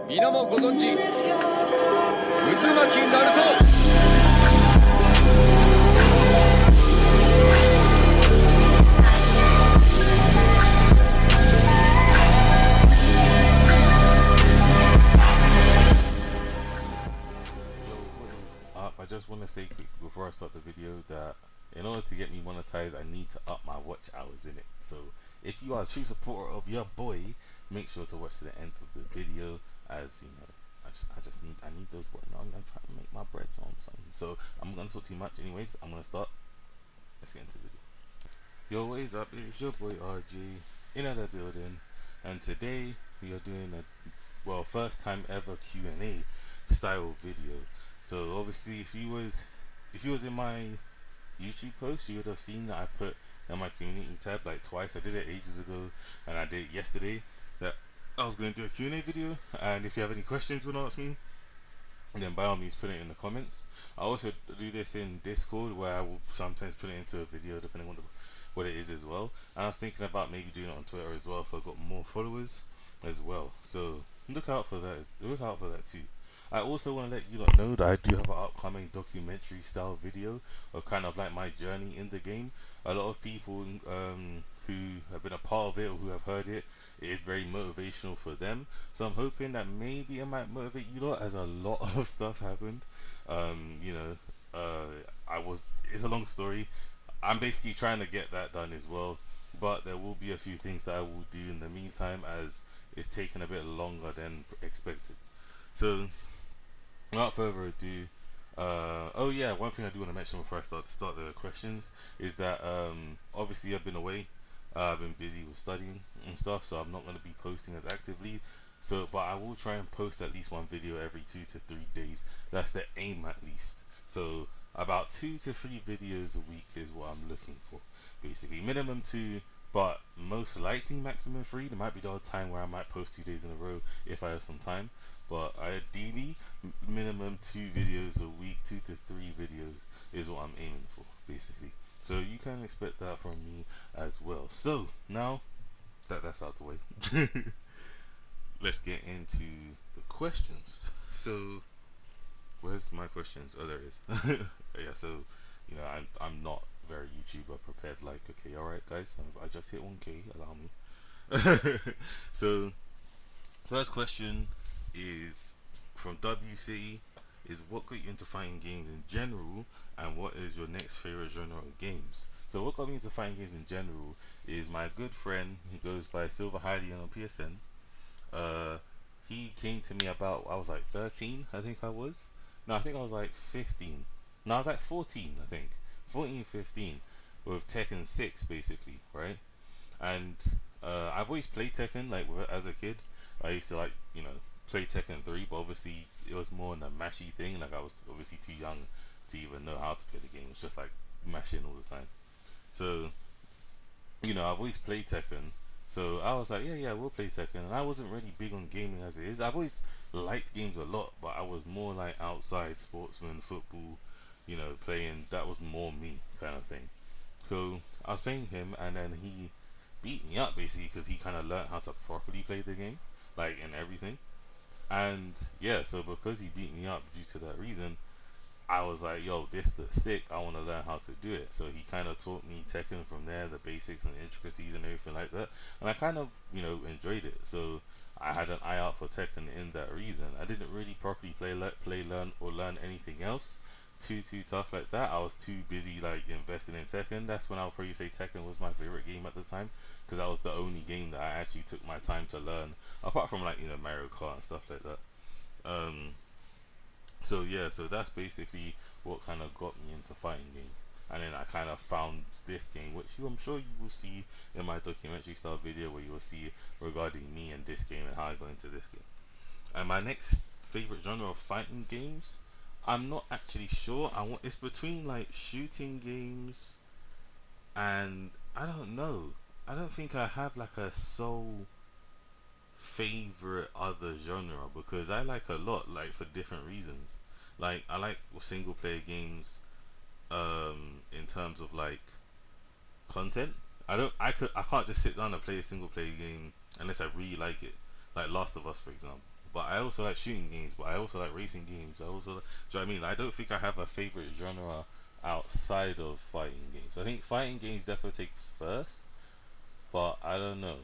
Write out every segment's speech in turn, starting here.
皆もご存知渦巻きナルト。I just want to say quick before I start the video that in order to get me monetized, I need to up my watch hours in it. So if you are a true supporter of your boy, make sure to watch to the end of the video, as you know, I need those. I'm trying to make my bread. You know what I'm saying? So I'm not gonna talk too much. Anyways, I'm gonna start. Let's get into the video. Yo, what is up? It's your boy RJ in another building, and today we are doing a first time ever Q&A style video. So obviously, if you was in my YouTube post, you would have seen that I put in my community tab like twice. I did it ages ago, and I did it yesterday, that I was going to do a Q&A video. And if you have any questions you want to ask me, then by all means put it in the comments. I also do this in Discord, where I will sometimes put it into a video depending on what it is as well. And I was thinking about maybe doing it on Twitter as well if I got more followers as well. So look out for that. Look out for that too. I also want to let you lot know that I do have an upcoming documentary style video of kind of like my journey in the game. A lot of people who have been a part of it or who have heard it, it is very motivational for them. So I'm hoping that maybe it might motivate you lot, as a lot of stuff happened. You know, it's a long story. I'm basically trying to get that done as well, but there will be a few things that I will do in the meantime, as it's taken a bit longer than expected. So without further ado, oh yeah, one thing I do want to mention before I start the questions is that obviously I've been away. I've been busy with studying and stuff, so I'm not going to be posting as actively. So, but I will try and post at least one video every 2 to 3 days. That's the aim, at least. So about 2 to 3 videos a week is what I'm looking for, basically. Minimum 2, but most likely maximum 3. There might be the odd time where I might post 2 days in a row if I have some time, but ideally minimum 2 videos a week. 2 to 3 videos is what I'm aiming for, basically. So you can expect that from me as well. So now that that's out the way, let's get into the questions. So where's my questions? Oh, there it is. Yeah, so you know, I'm not very YouTuber prepared. Like, okay, all right, guys, I just hit 1K. Allow me. So first question is from WC, is what got you into fighting games in general, and what is your next favorite genre of games? So what got me into fighting games in general is my good friend who goes by Silver Heidi on PSN. He came to me about, I was like 13, I think I was. No, I think I was like 15. No, I was like 14, I think. 14, 15, with Tekken 6, basically, right? And I've always played Tekken, like as a kid. I used to, like, you know, play Tekken 3, but obviously it was more in a mashy thing. Like, I was obviously too young to even know how to play the game. It was just like mashing all the time. So, you know, I've always played Tekken. So I was like, yeah, we'll play Tekken. And I wasn't really big on gaming as it is. I've always liked games a lot, but I was more like outside sportsman, football, you know, playing. That was more me kind of thing. So I was playing him, and then he beat me up basically because he kind of learned how to properly play the game, like, in everything. And yeah, so because he beat me up due to that reason, I was like, yo, this looks sick. I want to learn how to do it. So he kind of taught me Tekken from there, the basics and intricacies and everything like that. And I kind of, you know, enjoyed it. So I had an eye out for Tekken in that reason. I didn't really properly learn anything else too tough like that. I was too busy like investing in Tekken. That's when I'll probably say Tekken was my favorite game at the time, because that was the only game that I actually took my time to learn, apart from, like, you know, Mario Kart and stuff like that. Um, so yeah, so that's basically what kind of got me into fighting games. And then I kind of found this game, which I'm sure you will see in my documentary style video, where you will see regarding me and this game and how I got into this game. And my next favorite genre of fighting games, I'm not actually sure. It's between like shooting games and I don't know. I don't think I have like a sole favorite other genre, because I like a lot, like, for different reasons. Like, I like single player games in terms of like content. I can't just sit down and play a single player game unless I really like it, like Last of Us, for example. but I also like shooting games, but I also like racing games. I also, do you know what I mean? I don't think I have a favorite genre outside of fighting games. I think fighting games definitely take first, but I don't know.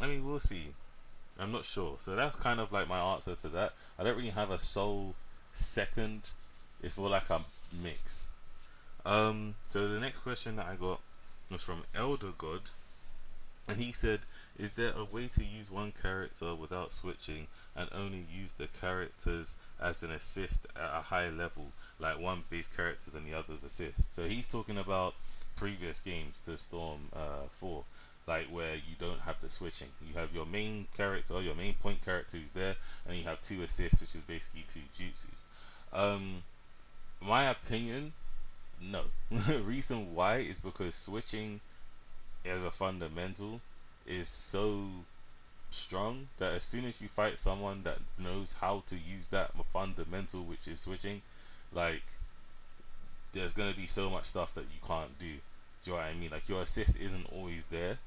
I mean, we'll see. I'm not sure. So that's kind of like my answer to that. I don't really have a sole second. It's more like a mix. So the next question that I got was from Elder God, and he said, "Is there a way to use one character without switching and only use the characters as an assist at a high level, like one base characters and the others assist?" So he's talking about previous games to Storm 4, like where you don't have the switching. You have your main character, your main point character who's there, and you have two assists, which is basically two jutsus. Um, my opinion, no. Reason why is because switching as a fundamental is so strong that as soon as you fight someone that knows how to use that fundamental, which is switching, like there's gonna be so much stuff that you can't do. Do you know what I mean? Like your assist isn't always there,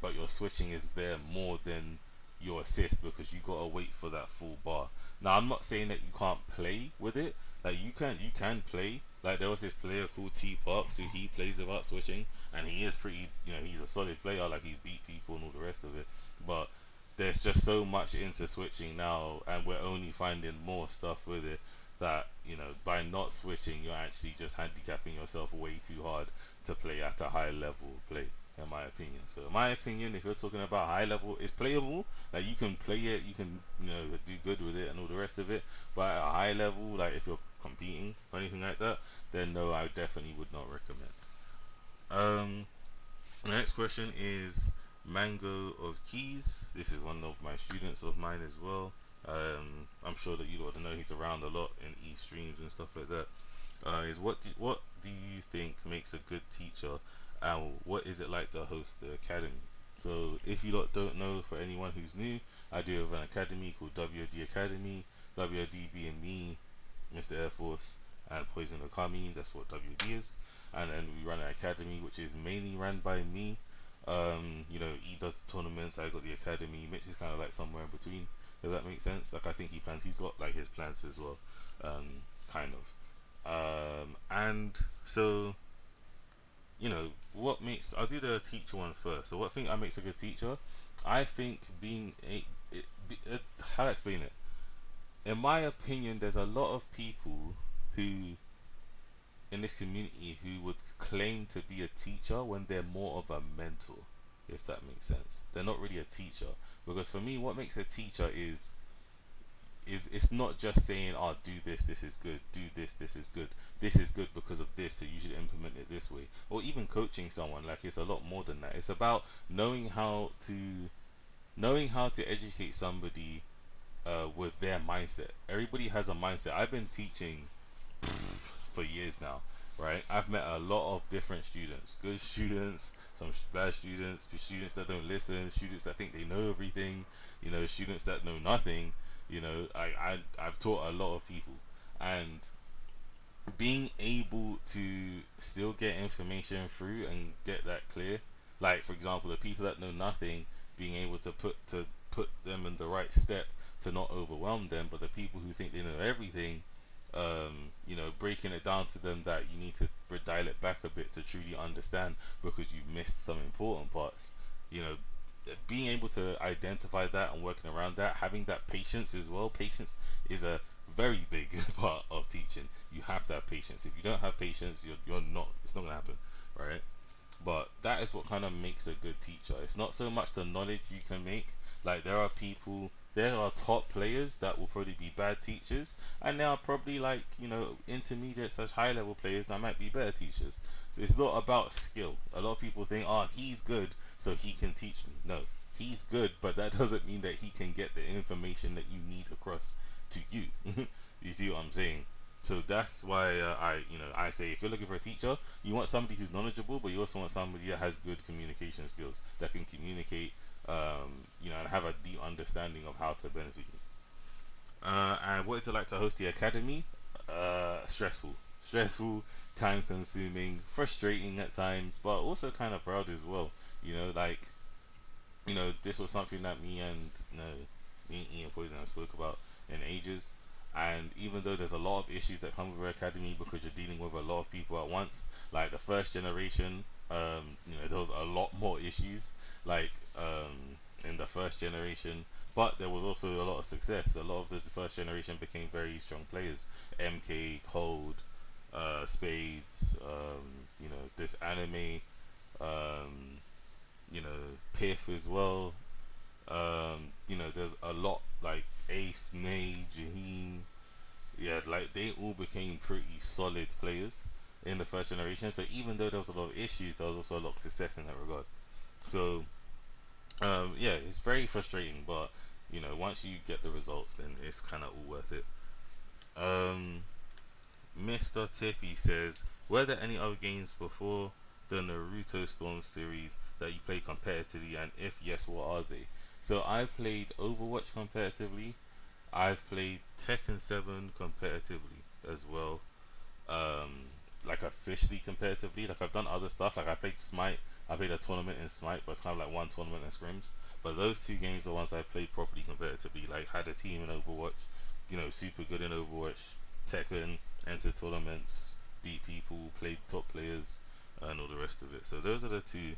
but your switching is there more than your assist because you gotta wait for that full bar. Now I'm not saying that you can't play with it. Like you can play. Like there was this player called T Parks who he plays without switching, and he is pretty. He's a solid player. Like he's beat people and all the rest of it. But there's just so much into switching now, and we're only finding more stuff with it that by not switching you're actually just handicapping yourself way too hard to play at a high level play, in my opinion. So in my opinion, if you're talking about high level, it's playable. Like you can play it, you can do good with it and all the rest of it, but at a high level, like if you're competing or anything like that, then no, I definitely would not recommend. The next question is Mango of Keys. This is one of my students of mine as well. I'm sure that you ought to know he's around a lot in streams and stuff like that. Is what do you think makes a good teacher, and what is it like to host the academy? So if you lot don't know, for anyone who's new, I do have an academy called WOD Academy. WOD being me, Mr. Air Force, and Poison Okami. That's what WD is. And then we run an academy which is mainly run by me. He does the tournaments, I got the academy. Mitch is kind of like somewhere in between. Does that make sense? Like I think he's got like his plans as well, kind of. And so what makes, I'll do the teacher one first. So what think I makes a good teacher? I think being how to explain it. In my opinion, there's a lot of people who in this community who would claim to be a teacher when they're more of a mentor, if that makes sense. They're not really a teacher, because for me what makes a teacher is it's not just saying, oh, do this, this is good, do this, this is good, this is good because of this, so you should implement it this way. Or even coaching someone, like it's a lot more than that. It's about knowing how to educate somebody with their mindset. Everybody has a mindset. I've been teaching for years now, right? I've met a lot of different students, good students, some bad students, students that don't listen, students that think they know everything, students that know nothing. I've taught a lot of people, and being able to still get information through and get that clear, like for example the people that know nothing, being able to put them in the right step to not overwhelm them, but the people who think they know everything, breaking it down to them that you need to dial it back a bit to truly understand because you've missed some important parts. you know Being able to identify that and working around that, having that patience as well. Patience is a very big part of teaching. You have to have patience. If you don't have patience, you're not, it's not gonna happen, right? But that is what kind of makes a good teacher. It's not so much the knowledge you can make. Like there are top players that will probably be bad teachers, and there are probably like intermediate such high level players that might be better teachers. So it's not about skill. A lot of people think, oh, he's good, so he can teach me. No, he's good, but that doesn't mean that he can get the information that you need across to you. You see what I'm saying? So that's why I say if you're looking for a teacher, you want somebody who's knowledgeable, but you also want somebody that has good communication skills, that can communicate, and have a deep understanding of how to benefit you. And what is it like to host the academy? Stressful, time consuming, frustrating at times, but also kind of proud as well. Like this was something that me and me and Poison have spoke about in ages. And even though there's a lot of issues that come with Rare Academy because you're dealing with a lot of people at once, like the first generation, there was a lot more issues, like in the first generation. But there was also a lot of success. A lot of the first generation became very strong players. MK, Cold, Spades, this anime, um, Piff as well. There's a lot like Ace, May, Jaheim. Yeah, like they all became pretty solid players in the first generation. So even though there was a lot of issues, there was also a lot of success in that regard. So yeah, it's very frustrating, but once you get the results, then it's kind of all worth it. Um, Mr. Tippy says, were there any other games before the Naruto Storm series that you played competitively, and if yes, what are they? So I played Overwatch competitively. I've played Tekken 7 competitively as well. um like officially competitively. Like I've done other stuff. Like I played Smite. I played a tournament in Smite, but it's kind of like one tournament in scrims. But those two games are ones I played properly competitively. Like had a team in Overwatch, super good in Overwatch. Tekken, entered tournaments, beat people, played top players, and all the rest of it. So those are the two.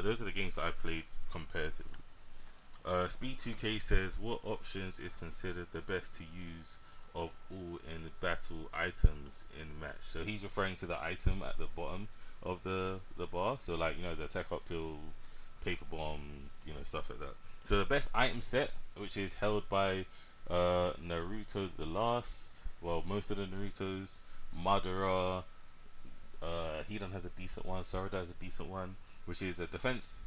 Those are the games that I played competitively. Speed 2K says, what options is considered the best to use of all in battle items in match? So he's referring to the item at the bottom of the bar. So like the attack up pill, paper bomb, stuff like that. So the best item set, which is held by Naruto the Last, well most of the Narutos, Madara, Hedon has a decent one. Sarada has a decent one, which is a defense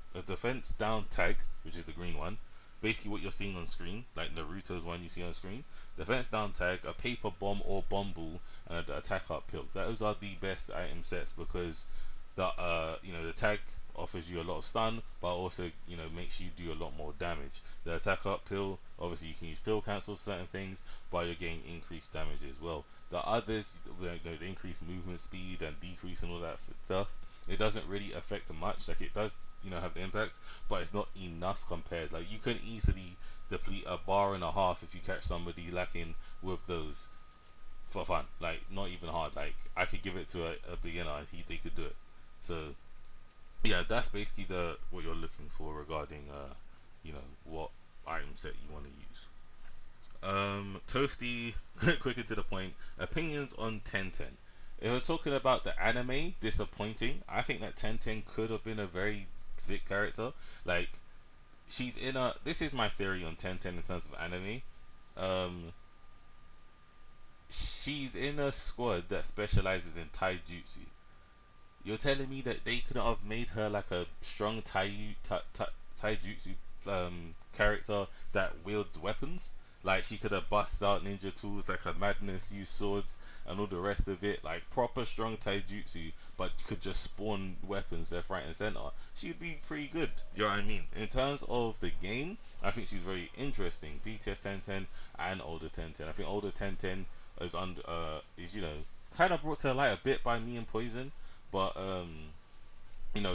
down tag, which is the green one. Basically, what you're seeing on screen, like Naruto's one you see on screen, defense down tag, a paper bomb or bomb ball, and an attack up pill. Those are the best item sets because the tag offers you a lot of stun, but also makes you do a lot more damage. The attack up pill, obviously you can use pill cancel certain things, but you're getting increased damage as well. The others, the increased movement speed and decrease and all that stuff, it doesn't really affect much. Like it does, have impact, but it's not enough compared. Like you can easily deplete a bar and a half if you catch somebody lacking with those for fun. Like not even hard. Like I could give it to a beginner and they could do it. So yeah, that's basically what you're looking for regarding what item set you want to use. Toasty, quicker to the point. Opinions on 1010. If we're talking about the anime, disappointing. I think that 1010 could have been a very sick character. Like she's in a. This is my theory on 1010 in terms of anime. Um, she's in a squad that specializes in taijutsu. You're telling me that they could have made her like a strong taijutsu character that wields weapons? Like she could have bust out ninja tools like her madness, use swords, and all the rest of it. Like proper strong taijutsu, but could just spawn weapons left, right, and center. She'd be pretty good. You know what I mean? In terms of the game, I think she's very interesting. BTS 1010 and older 1010. I think older 1010 is kind of brought to light a bit by me and Poison, but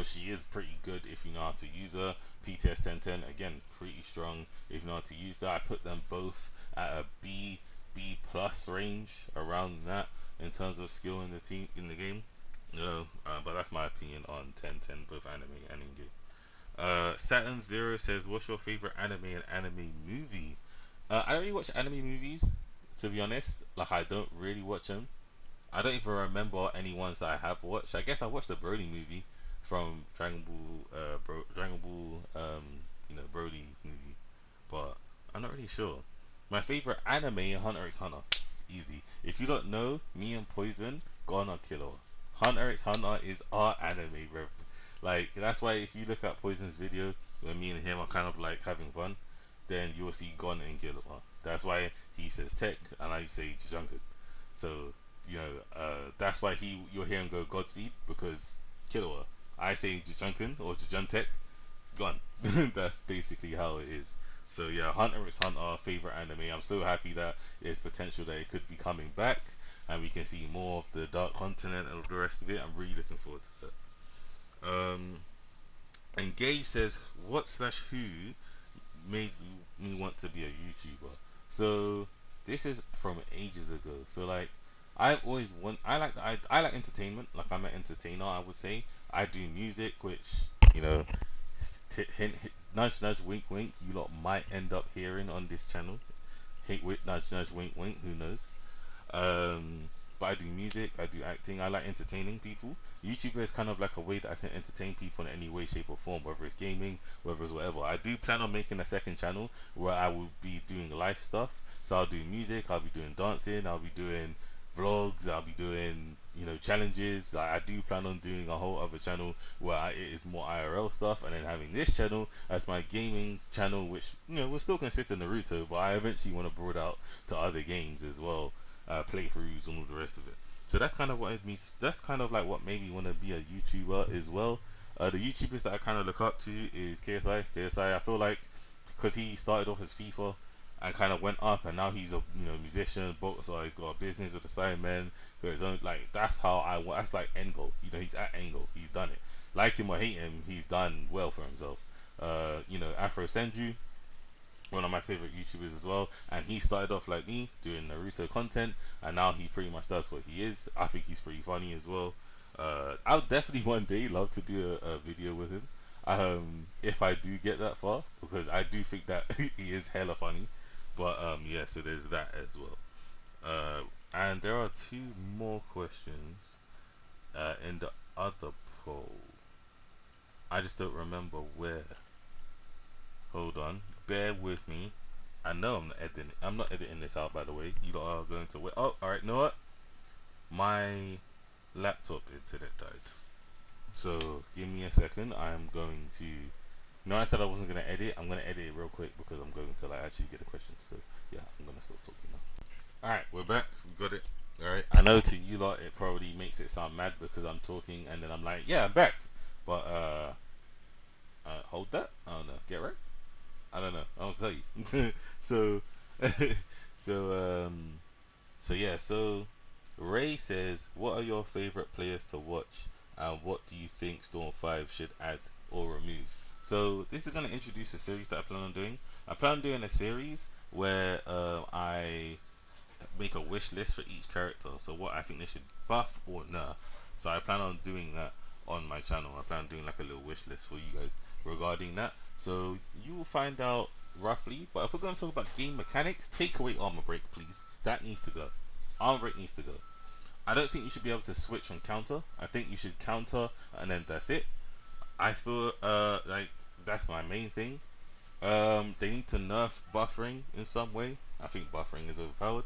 she is pretty good if you know how to use her. PTS 1010 again, pretty strong if you know how to use that. I put them both at a B plus range around that in terms of skill in the game. But that's my opinion on 1010, both anime and in game. Saturn Zero says, "What's your favorite anime and anime movie?" I don't really watch anime movies, to be honest. Like I don't really watch them. I don't even remember any ones that I have watched. I guess I watched the Broly movie from Dragon Ball, Broly movie, but I'm not really sure. My favorite anime, Hunter x Hunter. Easy. If you don't know, me and Poison gonna kill her. Hunter x Hunter is our anime, bro. Like that's why if you look at Poison's video where me and him are kind of like having fun, then you'll see Gon and Killua. That's why he says Tech and I say Junker. So that's why you'll hear him go Godspeed because Killua. I say Jujunkin or Jujuntek, gone. That's basically how it is. So yeah, Hunter x Hunter, favorite anime. I'm so happy that there's potential that it could be coming back and we can see more of the Dark Continent and all the rest of it. I'm really looking forward to it. Engage says, what slash who made me want to be a YouTuber. So this is from ages ago. So like I've always want I like entertainment. Like I'm an entertainer, I would say. I do music, which you know, hint, hint, nudge nudge wink wink. You lot might end up hearing on this channel. Hint wink nudge nudge wink wink. Who knows? Um, but I do music, I do acting, I like entertaining people. YouTuber is kind of like a way that I can entertain people in any way, shape, or form, whether it's gaming, whether it's whatever. I do plan on making a second channel where I will be doing live stuff. So I'll do music, I'll be doing dancing, I'll be doing vlogs, I'll be doing challenges. I do plan on doing a whole other channel where it is more IRL stuff, and then having this channel as my gaming channel, which will still consist of Naruto, but I eventually want to broaden out to other games as well, playthroughs and all the rest of it. So that's kind of what it means. That's kind of like what made me want to be a YouTuber as well. The YouTubers that I kind of look up to is KSI. KSI, I feel like because he started off as FIFA and kind of went up, and now he's a musician, boxer. He's got a business with the Sidemen, got his own. Like that's how I want. That's like end goal. He's at end goal. He's done it. Like him or hate him, he's done well for himself. Afro Senju, one of my favorite YouTubers as well, and he started off like me doing Naruto content, and now he pretty much does what he is. I think he's pretty funny as well. I'll definitely one day love to do a video with him, if I do get that far, because I do think that he is hella funny. But yeah, so there's that as well. And there are two more questions in the other poll. I just don't remember where. Hold on, bear with me. I know I'm not editing. I'm not editing this out, by the way. You lot are going to wait. Oh, all right. You know what? My laptop internet died. So give me a second. I'm going to. I said I wasn't gonna edit. I'm gonna edit it real quick because I'm going to like actually get the questions. So yeah, I'm gonna stop talking now. All right, we're back. We got it. All right. I know to you lot it probably makes it sound mad because I'm talking and then I'm like, yeah, I'm back. But hold that. I don't know. Get wrecked. I don't know. I'll tell you. so, so, so yeah. So, Ray says, "What are your favorite players to watch, and what do you think Storm 5 should add or remove?" So, this is going to introduce a series that I plan on doing. I plan on doing a series where I make a wish list for each character. So, what I think they should buff or nerf. So, I plan on doing that on my channel. I plan on doing like a little wish list for you guys regarding that. So you will find out roughly. But if we're going to talk about game mechanics, take away armor break, please. That needs to go. Armor break needs to go. I don't think you should be able to switch on counter. I think you should counter and then that's it. I feel like that's my main thing. They need to nerf buffering in some way. I think buffering is overpowered.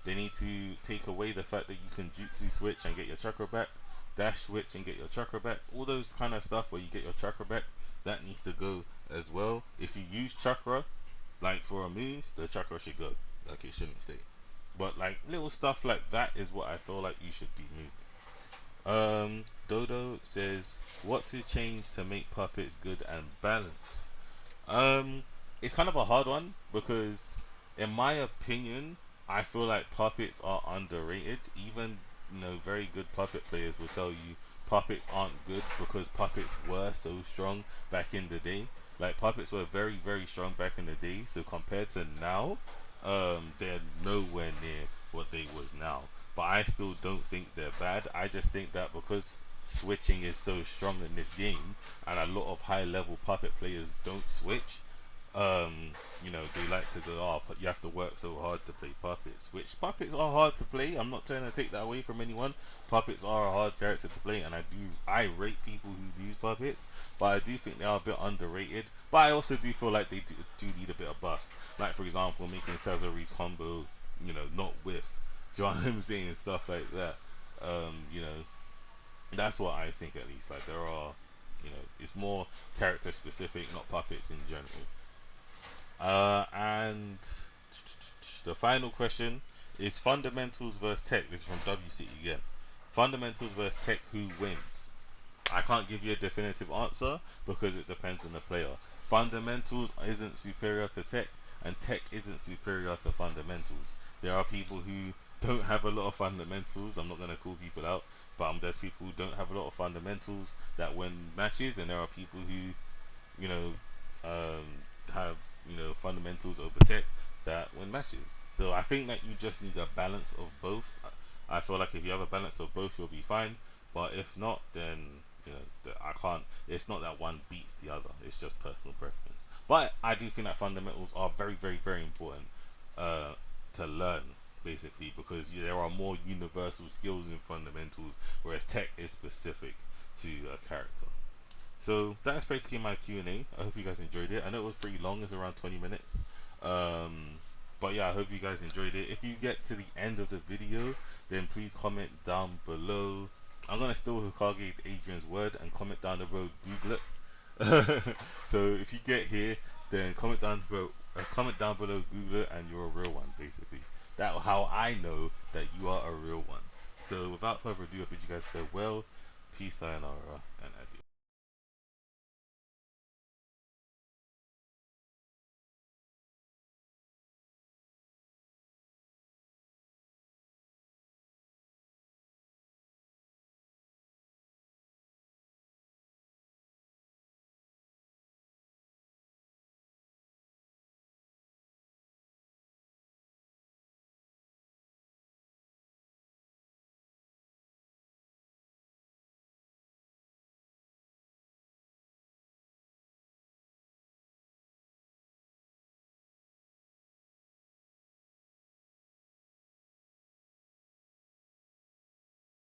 They need to take away the fact that you can jutsu switch and get your chakra back, dash switch and get your chakra back. All those kind of stuff where you get your chakra back, that needs to go as well. If you use chakra, like for a move, the chakra should go. Like it shouldn't stay. But like little stuff like that is what I feel like you should be moving. Dodo says, what to change to make puppets good and balanced? Um, it's kind of a hard one because, in my opinion, I feel like puppets are underrated. Even very good puppet players will tell you puppets aren't good because puppets were so strong back in the day. Like puppets were very very strong back in the day. So compared to now, they're nowhere near what they was now. But I still don't think they're bad. I just think that because switching is so strong in this game and a lot of high level puppet players don't switch, they like to go, oh, but you have to work so hard to play puppets, which puppets are hard to play. I'm not trying to take that away from anyone. Puppets are a hard character to play, and I rate people who use puppets, but I do think they are a bit underrated. But I also do feel like they do need a bit of buffs, like for example making Sazori's combo not with, do you know what I'm saying, stuff like that. you know that's what I think, at least. Like there are, it's more character specific, not puppets in general. And the final question is fundamentals versus tech. This is from WC again. Fundamentals versus tech, who wins? I can't give you a definitive answer because it depends on the player. Fundamentals isn't superior to tech, and tech isn't superior to fundamentals. There are people who don't have a lot of fundamentals. I'm not going to call people out, but there's people who don't have a lot of fundamentals that win matches, and there are people who, you know, um, have, you know, fundamentals over tech that win matches. So I think that you just need a balance of both. I feel like if you have a balance of both, you'll be fine. But if not, then, you know, I can't. It's not that one beats the other. It's just personal preference. But I do think that fundamentals are very, very, very important uh, to learn, basically, because there are more universal skills in fundamentals, whereas tech is specific to a character. So that's basically my Q&A. I hope you guys enjoyed it. I know it was pretty long. It's around 20 minutes. But yeah, I hope you guys enjoyed it. If you get to the end of the video, then please comment down below. I'm gonna steal Hokage Adrian's word and comment down the road, Google it. So if you get here, then comment down below, Google it, and you're a real one, basically. That's how I know that you are a real one. So without further ado, I bid you guys farewell. Peace, sayonara, and adios.